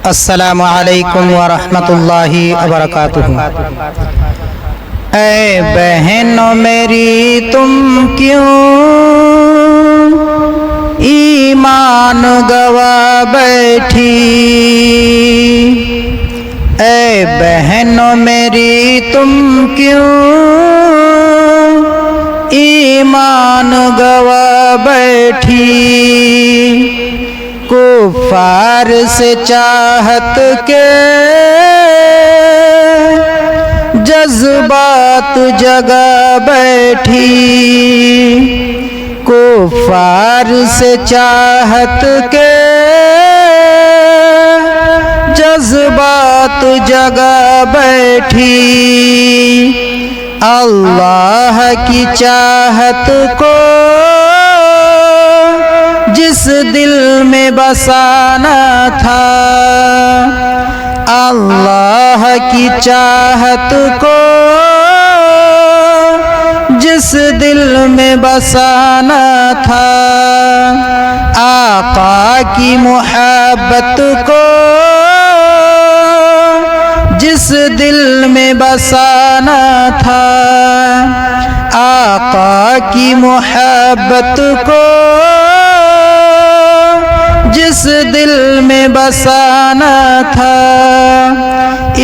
السلام علیکم ورحمۃ اللہ وبرکاتہ۔ اے بہنوں میری تم کیوں ایمان گوا بیٹھی؟ اے بہنوں میری تم کیوں ایمان گوا بیٹھی؟ کفار سے چاہت کے جذبات جگا بیٹھی، کفار سے چاہت کے جذبات جگا بیٹھی۔ اللہ کی چاہت کو جس دل میں بسانا تھا، اللہ کی چاہت کو جس دل میں بسانا تھا، آقا کی محبت کو جس دل میں بسانا تھا، آقا کی محبت کو جس دل میں بسانا تھا،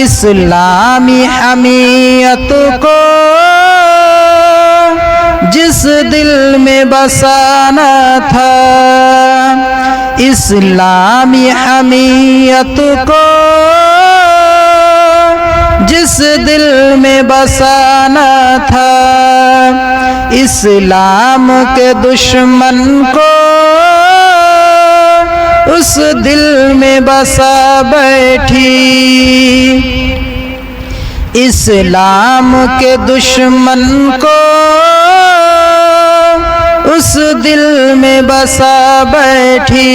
اسلامی حمیت کو جس دل میں بسانا تھا، اسلامی حمیت کو جس دل میں بسانا تھا، اسلام کے دشمن کو اس دل میں بسا بیٹھی، اسلام کے دشمن کو اس دل میں بسا بیٹھی۔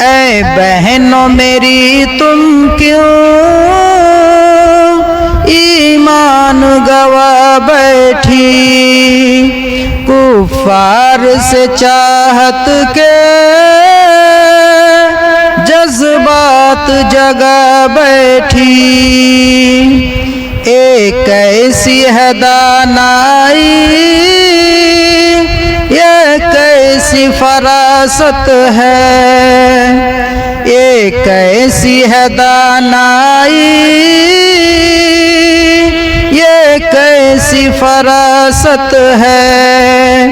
اے بہنوں میری تم کیوں ایمان گوا بیٹھی؟ کفار سے چاہت کے جذبات جگا بیٹھی، ایک ایسی ہے دانائی، ایک ایسی فراست ہے، ایک ایسی ہے دانائی، ایک ایسی فراست ہے،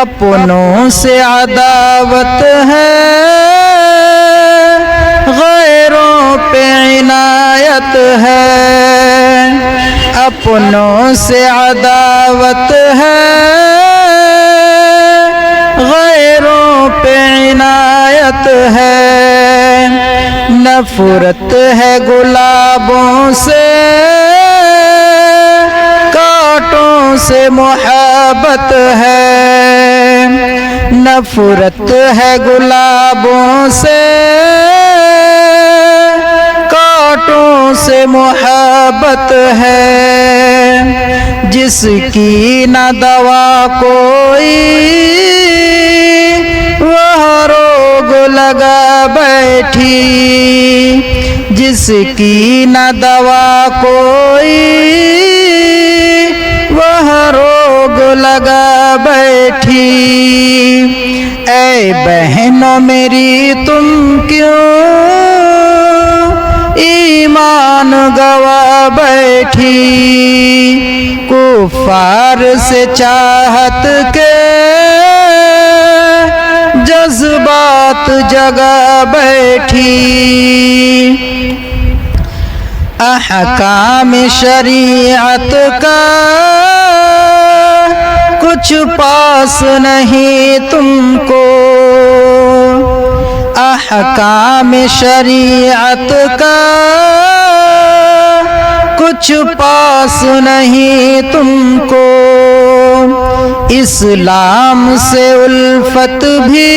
اپنوں سے عداوت ہے، غیروں پہ عنایت ہے، اپنوں سے عداوت ہے، غیروں پہ عنایت ہے، نفرت ہے گلابوں سے، کانٹوں سے محبت ہے، نفرت ہے گلابوں سے، کانٹوں سے محبت ہے، جس کی نہ دوا کوئی وہ روگ لگا بیٹھی، جس کی نہ دوا کوئی وہ روگ لگا بیٹھی۔ اے بہنوں میری تم کیوں ایمان گوا بیٹھی؟ کفار سے چاہت کے جذبات جگا بیٹھی، احکام شریعت کا کچھ پاس نہیں تم کو، احکام شریعت کا کچھ پاس نہیں تم کو، اسلام سے الفت بھی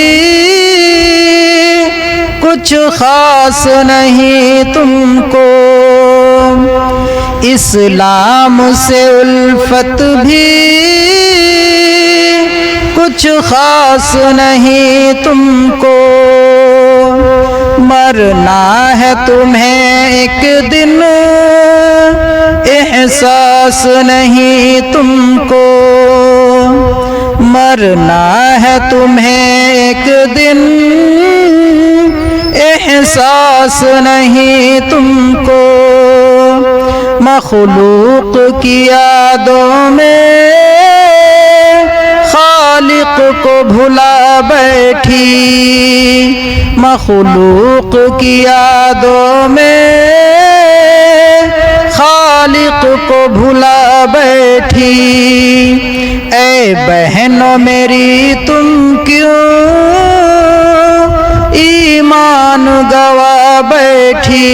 کچھ خاص نہیں تم کو، اسلام سے الفت بھی کچھ خاص نہیں تم کو، مرنا ہے تمہیں ایک دن احساس نہیں تم کو، مرنا ہے تمہیں ایک دن احساس نہیں تم کو، مخلوق کی یادوں میں خالق کو بھلا بیٹھی، مخلوق کی یادوں میں خالق کو بھلا بیٹھی، اے بہنوں میری تم کیوں ایمان گوا بیٹھی،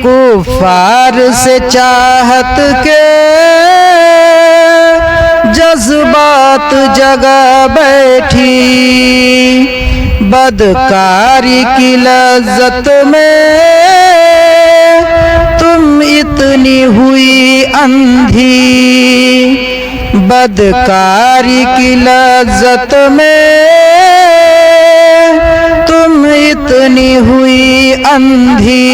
کفار سے چاہت کے جذبات جگا بیٹھی، بدکاری کی لذت میں تم اتنی ہوئی اندھی، بدکاری کی لذت میں تم اتنی ہوئی اندھی،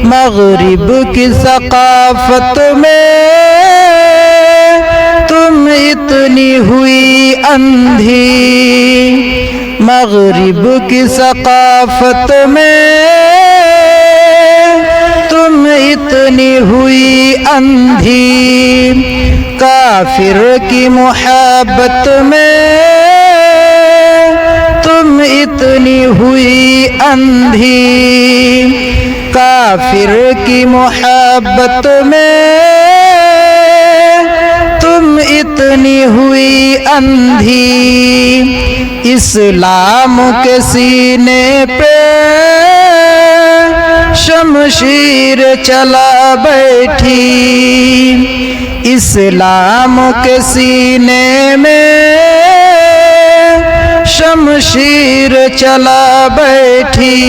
مغرب کی ثقافت میں تم اتنی ہوئی اندھی، مغرب کی ثقافت میں تم اتنی ہوئی اندھی، کافر کی محبت میں تم اتنی ہوئی اندھی، کافر کی محبت میں تم اتنی ہوئی اندھی، اسلام کے سینے پہ شمشیر چلا بیٹھی، اسلام کے سینے میں شمشیر چلا بیٹھی،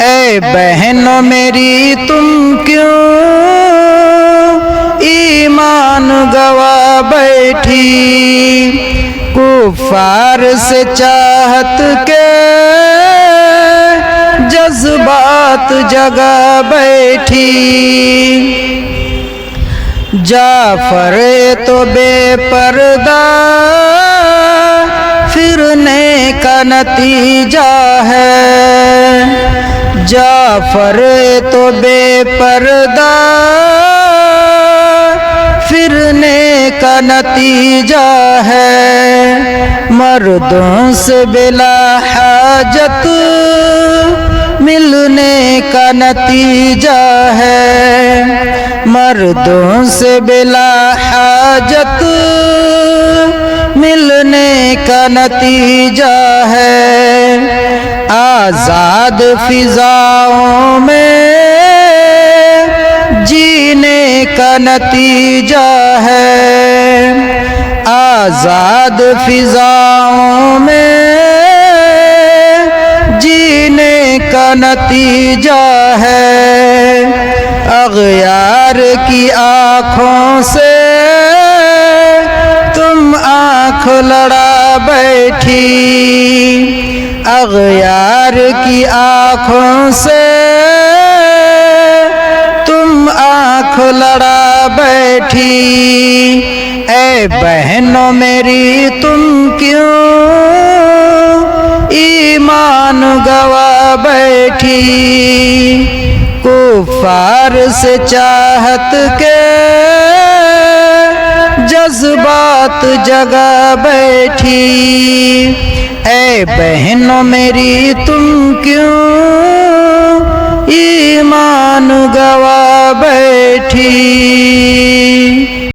اے بہنوں میری تم کیوں ایمان گوا بیٹھی، کفار سے چاہت کے جذبات جگا بیٹھی، جعفر تو بے پردہ پھرنے کا نتیجہ ہے، جعفر تو بے پردہ پھرنے کا نتیجہ ہے، مردوں سے بلا حاجت ملنے کا نتیجہ ہے، مردوں سے بلا حاجت ملنے کا نتیجہ ہے، آزاد فضاؤں میں جینے کا نتیجہ ہے، آزاد فضاؤں میں جینے کا نتیجہ ہے، اغیار کی آنکھوں سے تم آنکھ لڑا بیٹھی، اغیار کی آنکھوں سے تم آنکھ لڑا بیٹھی، اے بہنوں میری تم کیوں ایمان گوا بیٹھی، کفار سے چاہت کے جذبات جگا بیٹھی، اے بہنوں میری تم کیوں ایمان گوا بیٹھی۔